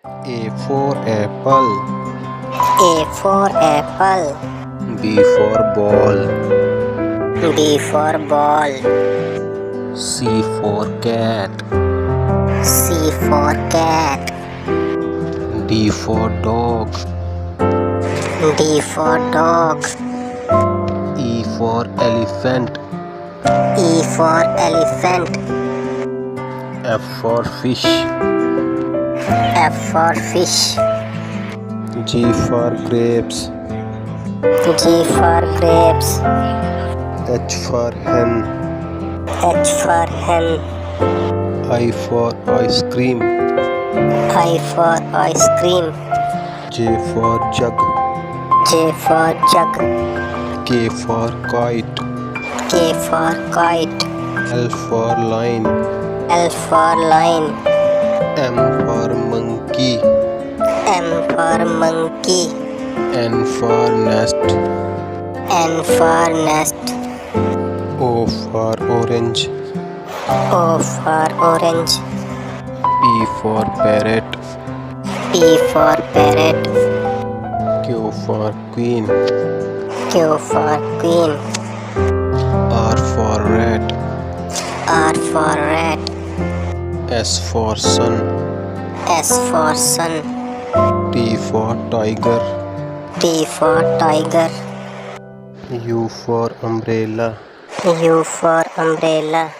A for apple. A for apple. B for ball. B for ball. C for cat. C for cat. D for dog. D for dog. E for elephant. E for elephant. F for fish. F for fish. G for grapes. G for grapes. H for hen. H for hen. I for ice cream. I for ice cream. J for jug. J for jug. K for kite. K for kite. L for line. L for line. M for monkey. M for monkey. N for nest. N for nest. O for orange. O for orange. P for parrot. P for parrot. Q for queen. Q for queen. R for rat. R for rat. S for sun. S for sun. T for tiger. T for tiger. U for umbrella. U for umbrella.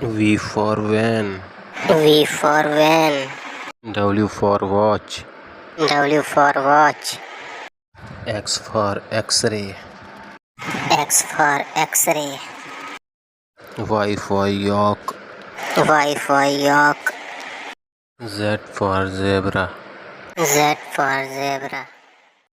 V for van. V for van. W for watch. W for watch. X for x-ray. X for x-ray. Y for york. Y for york. Z for zebra. Z for zebra.